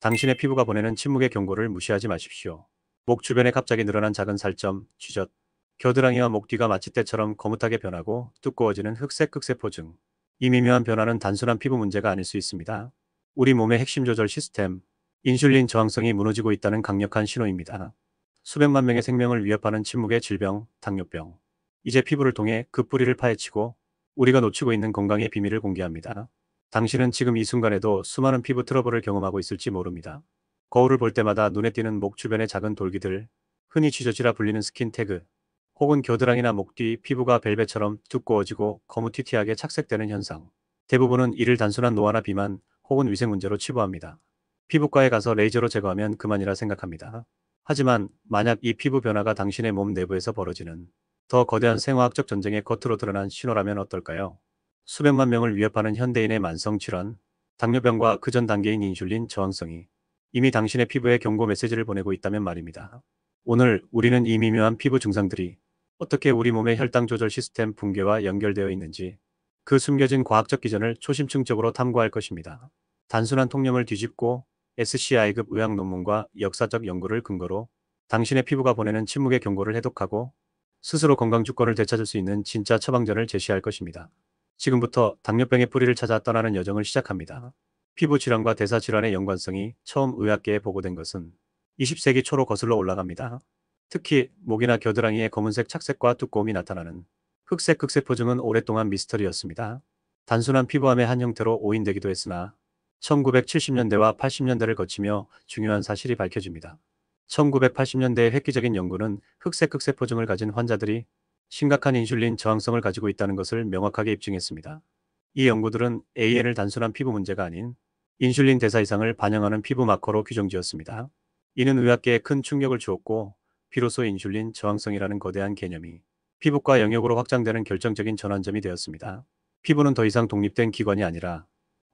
당신의 피부가 보내는 침묵의 경고를 무시하지 마십시오. 목 주변에 갑자기 늘어난 작은 살점, 쥐젖, 겨드랑이와 목 뒤가 마취 때처럼 거뭇하게 변하고 두꺼워지는 흑색 극세포증. 이 미묘한 변화는 단순한 피부 문제가 아닐 수 있습니다. 우리 몸의 핵심 조절 시스템, 인슐린 저항성이 무너지고 있다는 강력한 신호입니다. 수백만 명의 생명을 위협하는 침묵의 질병, 당뇨병. 이제 피부를 통해 그 뿌리를 파헤치고 우리가 놓치고 있는 건강의 비밀을 공개합니다. 당신은 지금 이 순간에도 수많은 피부 트러블을 경험하고 있을지 모릅니다. 거울을 볼 때마다 눈에 띄는 목 주변의 작은 돌기들, 흔히 쥐젖이라 불리는 스킨 태그, 혹은 겨드랑이나 목 뒤 피부가 벨벳처럼 두꺼워지고 거무튀튀하게 착색되는 현상. 대부분은 이를 단순한 노화나 비만 혹은 위생 문제로 치부합니다. 피부과에 가서 레이저로 제거하면 그만이라 생각합니다. 하지만 만약 이 피부 변화가 당신의 몸 내부에서 벌어지는 더 거대한 생화학적 전쟁의 겉으로 드러난 신호라면 어떨까요? 수백만 명을 위협하는 현대인의 만성 질환, 당뇨병과 그 전 단계인 인슐린 저항성이 이미 당신의 피부에 경고 메시지를 보내고 있다면 말입니다. 오늘 우리는 이 미묘한 피부 증상들이 어떻게 우리 몸의 혈당 조절 시스템 붕괴와 연결되어 있는지, 그 숨겨진 과학적 기전을 초심층적으로 탐구할 것입니다. 단순한 통념을 뒤집고 SCI급 의학 논문과 역사적 연구를 근거로 당신의 피부가 보내는 침묵의 경고를 해독하고 스스로 건강 주권을 되찾을 수 있는 진짜 처방전을 제시할 것입니다. 지금부터 당뇨병의 뿌리를 찾아 떠나는 여정을 시작합니다. 피부 질환과 대사 질환의 연관성이 처음 의학계에 보고된 것은 20세기 초로 거슬러 올라갑니다. 특히 목이나 겨드랑이에 검은색 착색과 두꺼움이 나타나는 흑색 극세포증은 오랫동안 미스터리였습니다. 단순한 피부암의 한 형태로 오인되기도 했으나 1970년대와 80년대를 거치며 중요한 사실이 밝혀집니다. 1980년대의 획기적인 연구는 흑색 극세포증을 가진 환자들이 심각한 인슐린 저항성을 가지고 있다는 것을 명확하게 입증했습니다. 이 연구들은 AN을 단순한 피부 문제가 아닌 인슐린 대사 이상을 반영하는 피부 마커로 규정지었습니다. 이는 의학계에 큰 충격을 주었고, 비로소 인슐린 저항성이라는 거대한 개념이 피부과 영역으로 확장되는 결정적인 전환점이 되었습니다. 피부는 더 이상 독립된 기관이 아니라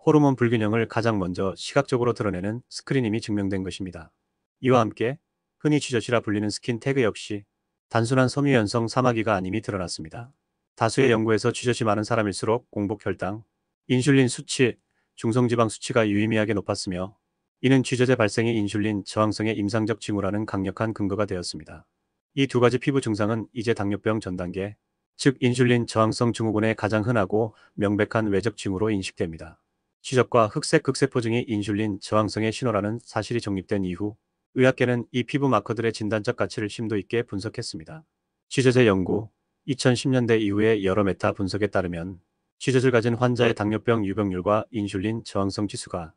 호르몬 불균형을 가장 먼저 시각적으로 드러내는 스크린임이 증명된 것입니다. 이와 함께 흔히 쥐젖이라 불리는 스킨 태그 역시 단순한 섬유연성 사마귀가 아님이 드러났습니다. 다수의 연구에서 쥐젖이 많은 사람일수록 공복 혈당, 인슐린 수치, 중성지방 수치가 유의미하게 높았으며, 이는 쥐젖의 발생이 인슐린 저항성의 임상적 징후라는 강력한 근거가 되었습니다. 이 두 가지 피부 증상은 이제 당뇨병 전 단계, 즉 인슐린 저항성 증후군의 가장 흔하고 명백한 외적 징후로 인식됩니다. 쥐젖과 흑색 극세포증이 인슐린 저항성의 신호라는 사실이 정립된 이후 의학계는 이 피부 마커들의 진단적 가치를 심도 있게 분석했습니다. 쥐젖의 연구, 2010년대 이후의 여러 메타 분석에 따르면 쥐젖을 가진 환자의 당뇨병 유병률과 인슐린 저항성 지수가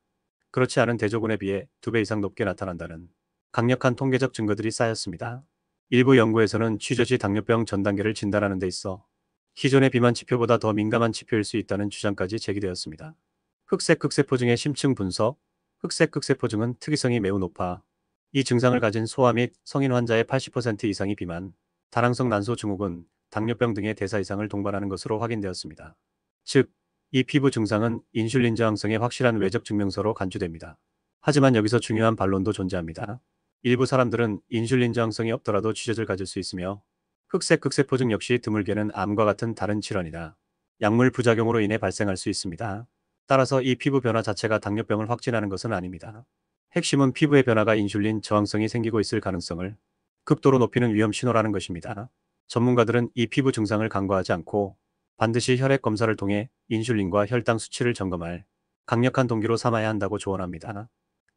그렇지 않은 대조군에 비해 2배 이상 높게 나타난다는 강력한 통계적 증거들이 쌓였습니다. 일부 연구에서는 쥐젖이 당뇨병 전 단계를 진단하는 데 있어 기존의 비만 지표보다 더 민감한 지표일 수 있다는 주장까지 제기되었습니다. 흑색 극세포증의 심층 분석, 흑색 극세포증은 특이성이 매우 높아 이 증상을 가진 소아 및 성인 환자의 80% 이상이 비만, 다랑성 난소 증후군, 당뇨병 등의 대사 이상을 동반하는 것으로 확인되었습니다. 즉, 이 피부 증상은 인슐린 저항성의 확실한 외적 증명서로 간주됩니다. 하지만 여기서 중요한 반론도 존재합니다. 일부 사람들은 인슐린 저항성이 없더라도 쥐젖을 가질 수 있으며, 흑색 극세포증 역시 드물게는 암과 같은 다른 질환이나 약물 부작용으로 인해 발생할 수 있습니다. 따라서 이 피부 변화 자체가 당뇨병을 확진하는 것은 아닙니다. 핵심은 피부의 변화가 인슐린 저항성이 생기고 있을 가능성을 극도로 높이는 위험 신호라는 것입니다. 전문가들은 이 피부 증상을 간과하지 않고 반드시 혈액 검사를 통해 인슐린과 혈당 수치를 점검할 강력한 동기로 삼아야 한다고 조언합니다.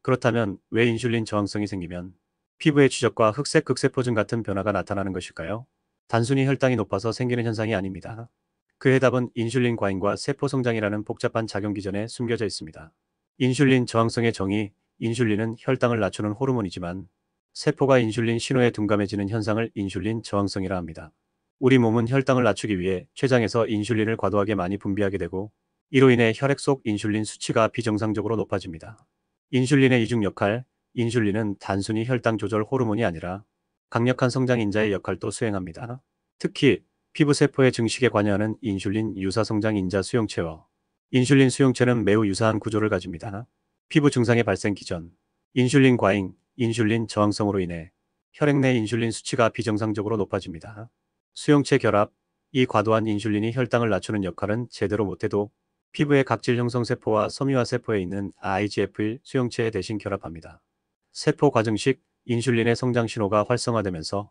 그렇다면 왜 인슐린 저항성이 생기면 피부의 쥐젖과 흑색 극세포증 같은 변화가 나타나는 것일까요? 단순히 혈당이 높아서 생기는 현상이 아닙니다. 그 해답은 인슐린 과잉과 세포 성장이라는 복잡한 작용 기전에 숨겨져 있습니다. 인슐린 저항성의 정의, 인슐린은 혈당을 낮추는 호르몬이지만 세포가 인슐린 신호에 둔감해지는 현상을 인슐린 저항성이라 합니다. 우리 몸은 혈당을 낮추기 위해 췌장에서 인슐린을 과도하게 많이 분비하게 되고, 이로 인해 혈액 속 인슐린 수치가 비정상적으로 높아집니다. 인슐린의 이중 역할, 인슐린은 단순히 혈당 조절 호르몬이 아니라 강력한 성장 인자의 역할도 수행합니다. 특히 피부 세포의 증식에 관여하는 인슐린 유사 성장 인자 수용체와 인슐린 수용체는 매우 유사한 구조를 가집니다. 피부 증상의 발생 기전, 인슐린 과잉, 인슐린 저항성으로 인해 혈액 내 인슐린 수치가 비정상적으로 높아집니다. 수용체 결합, 이 과도한 인슐린이 혈당을 낮추는 역할은 제대로 못해도 피부의 각질 형성 세포와 섬유화 세포에 있는 IGF-1 수용체에 대신 결합합니다. 세포 과증식 인슐린의 성장 신호가 활성화되면서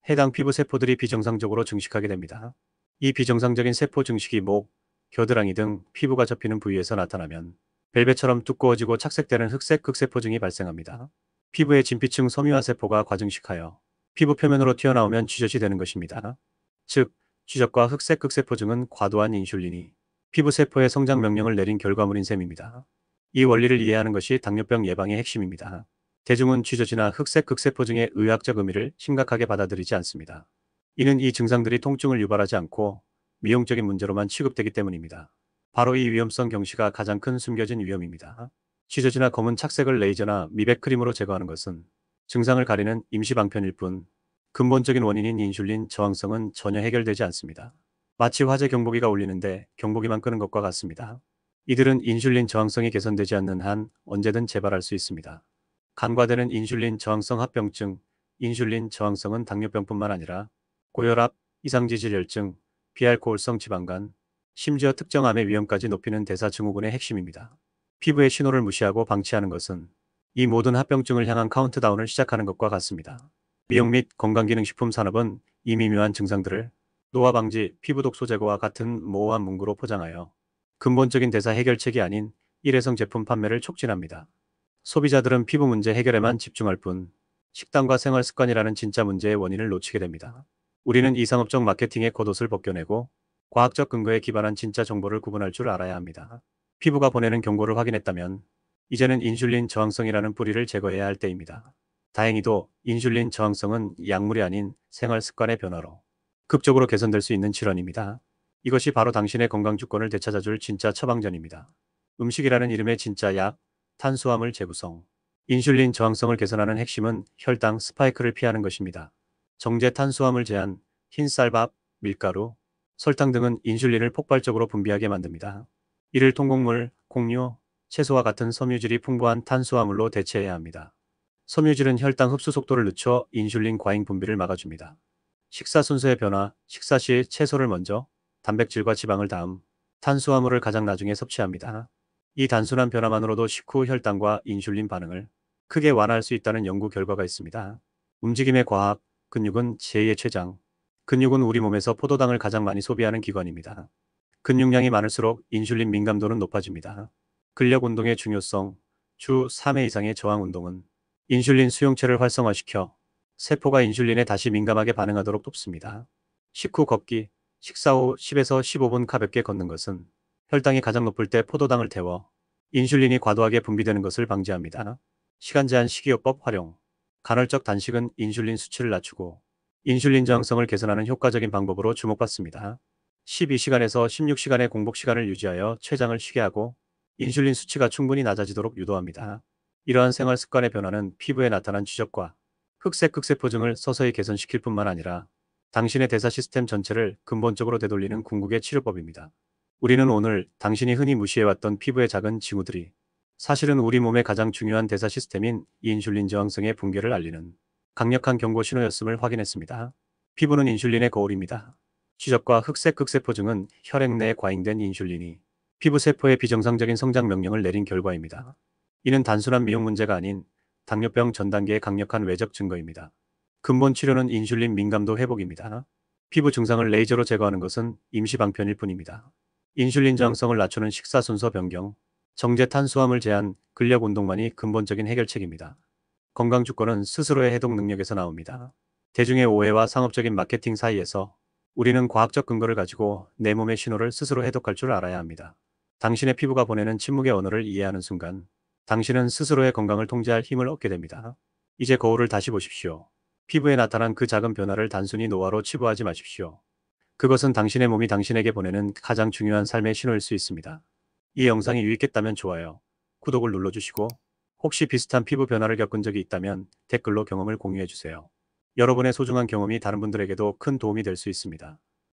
해당 피부 세포들이 비정상적으로 증식하게 됩니다. 이 비정상적인 세포 증식이 목, 겨드랑이 등 피부가 접히는 부위에서 나타나면 벨벳처럼 두꺼워지고 착색되는 흑색 극세포증이 발생합니다. 피부의 진피층 섬유화 세포가 과증식하여 피부 표면으로 튀어나오면 쥐젖이 되는 것입니다. 즉, 쥐젖과 흑색 극세포증은 과도한 인슐린이 피부 세포의 성장 명령을 내린 결과물인 셈입니다. 이 원리를 이해하는 것이 당뇨병 예방의 핵심입니다. 대중은 쥐젖이나 흑색 극세포증의 의학적 의미를 심각하게 받아들이지 않습니다. 이는 이 증상들이 통증을 유발하지 않고 미용적인 문제로만 취급되기 때문입니다. 바로 이 위험성 경시가 가장 큰 숨겨진 위험입니다. 쥐젖이나 검은 착색을 레이저나 미백 크림으로 제거하는 것은 증상을 가리는 임시 방편일 뿐 근본적인 원인인 인슐린 저항성은 전혀 해결되지 않습니다. 마치 화재 경보기가 울리는데 경보기만 끄는 것과 같습니다. 이들은 인슐린 저항성이 개선되지 않는 한 언제든 재발할 수 있습니다. 간과되는 인슐린 저항성 합병증, 인슐린 저항성은 당뇨병뿐만 아니라 고혈압, 이상지질혈증, 비알코올성 지방간, 심지어 특정 암의 위험까지 높이는 대사증후군의 핵심입니다. 피부의 신호를 무시하고 방치하는 것은 이 모든 합병증을 향한 카운트다운을 시작하는 것과 같습니다. 미용 및 건강기능식품 산업은 이 미묘한 증상들을 노화 방지, 피부 독소 제거와 같은 모호한 문구로 포장하여 근본적인 대사 해결책이 아닌 일회성 제품 판매를 촉진합니다. 소비자들은 피부 문제 해결에만 집중할 뿐 식단과 생활 습관이라는 진짜 문제의 원인을 놓치게 됩니다. 우리는 이 상업적 마케팅의 겉옷을 벗겨내고 과학적 근거에 기반한 진짜 정보를 구분할 줄 알아야 합니다. 피부가 보내는 경고를 확인했다면 이제는 인슐린 저항성이라는 뿌리를 제거해야 할 때입니다. 다행히도 인슐린 저항성은 약물이 아닌 생활 습관의 변화로 극적으로 개선될 수 있는 질환입니다. 이것이 바로 당신의 건강 주권을 되찾아줄 진짜 처방전입니다. 음식이라는 이름의 진짜 약, 탄수화물 재구성. 인슐린 저항성을 개선하는 핵심은 혈당 스파이크를 피하는 것입니다. 정제 탄수화물 제한, 흰 쌀밥, 밀가루, 설탕 등은 인슐린을 폭발적으로 분비하게 만듭니다. 이를 통곡물, 콩류, 채소와 같은 섬유질이 풍부한 탄수화물로 대체해야 합니다. 섬유질은 혈당 흡수 속도를 늦춰 인슐린 과잉 분비를 막아줍니다. 식사 순서의 변화, 식사 시 채소를 먼저, 단백질과 지방을 다음, 탄수화물을 가장 나중에 섭취합니다. 이 단순한 변화만으로도 식후 혈당과 인슐린 반응을 크게 완화할 수 있다는 연구 결과가 있습니다. 움직임의 과학, 근육은 제2의 췌장. 근육은 우리 몸에서 포도당을 가장 많이 소비하는 기관입니다. 근육량이 많을수록 인슐린 민감도는 높아집니다. 근력 운동의 중요성, 주 3회 이상의 저항 운동은 인슐린 수용체를 활성화시켜 세포가 인슐린에 다시 민감하게 반응하도록 돕습니다. 식후 걷기, 식사 후 10에서 15분 가볍게 걷는 것은 혈당이 가장 높을 때 포도당을 태워 인슐린이 과도하게 분비되는 것을 방지합니다. 시간 제한 식이요법 활용. 간헐적 단식은 인슐린 수치를 낮추고 인슐린 저항성을 개선하는 효과적인 방법으로 주목받습니다. 12시간에서 16시간의 공복 시간을 유지하여 췌장을 쉬게 하고 인슐린 수치가 충분히 낮아지도록 유도합니다. 이러한 생활 습관의 변화는 피부에 나타난 쥐젖과 흑색 극세포증을 서서히 개선시킬 뿐만 아니라 당신의 대사 시스템 전체를 근본적으로 되돌리는 궁극의 치료법입니다. 우리는 오늘 당신이 흔히 무시해왔던 피부의 작은 징후들이 사실은 우리 몸의 가장 중요한 대사 시스템인 인슐린 저항성의 붕괴를 알리는 강력한 경고 신호였음을 확인했습니다. 피부는 인슐린의 거울입니다. 쥐젖과 흑색 극세포증은 혈액 내에 과잉된 인슐린이 피부 세포의 비정상적인 성장 명령을 내린 결과입니다. 이는 단순한 미용 문제가 아닌 당뇨병 전 단계의 강력한 외적 증거입니다. 근본 치료는 인슐린 민감도 회복입니다. 피부 증상을 레이저로 제거하는 것은 임시 방편일 뿐입니다. 인슐린 저항성을 낮추는 식사 순서 변경, 정제 탄수화물 제한, 근력 운동만이 근본적인 해결책입니다. 건강 주권은 스스로의 해독 능력에서 나옵니다. 대중의 오해와 상업적인 마케팅 사이에서 우리는 과학적 근거를 가지고 내 몸의 신호를 스스로 해독할 줄 알아야 합니다. 당신의 피부가 보내는 침묵의 언어를 이해하는 순간 당신은 스스로의 건강을 통제할 힘을 얻게 됩니다. 이제 거울을 다시 보십시오. 피부에 나타난 그 작은 변화를 단순히 노화로 치부하지 마십시오. 그것은 당신의 몸이 당신에게 보내는 가장 중요한 삶의 신호일 수 있습니다. 이 영상이 유익했다면 좋아요, 구독을 눌러주시고 혹시 비슷한 피부 변화를 겪은 적이 있다면 댓글로 경험을 공유해주세요. 여러분의 소중한 경험이 다른 분들에게도 큰 도움이 될 수 있습니다.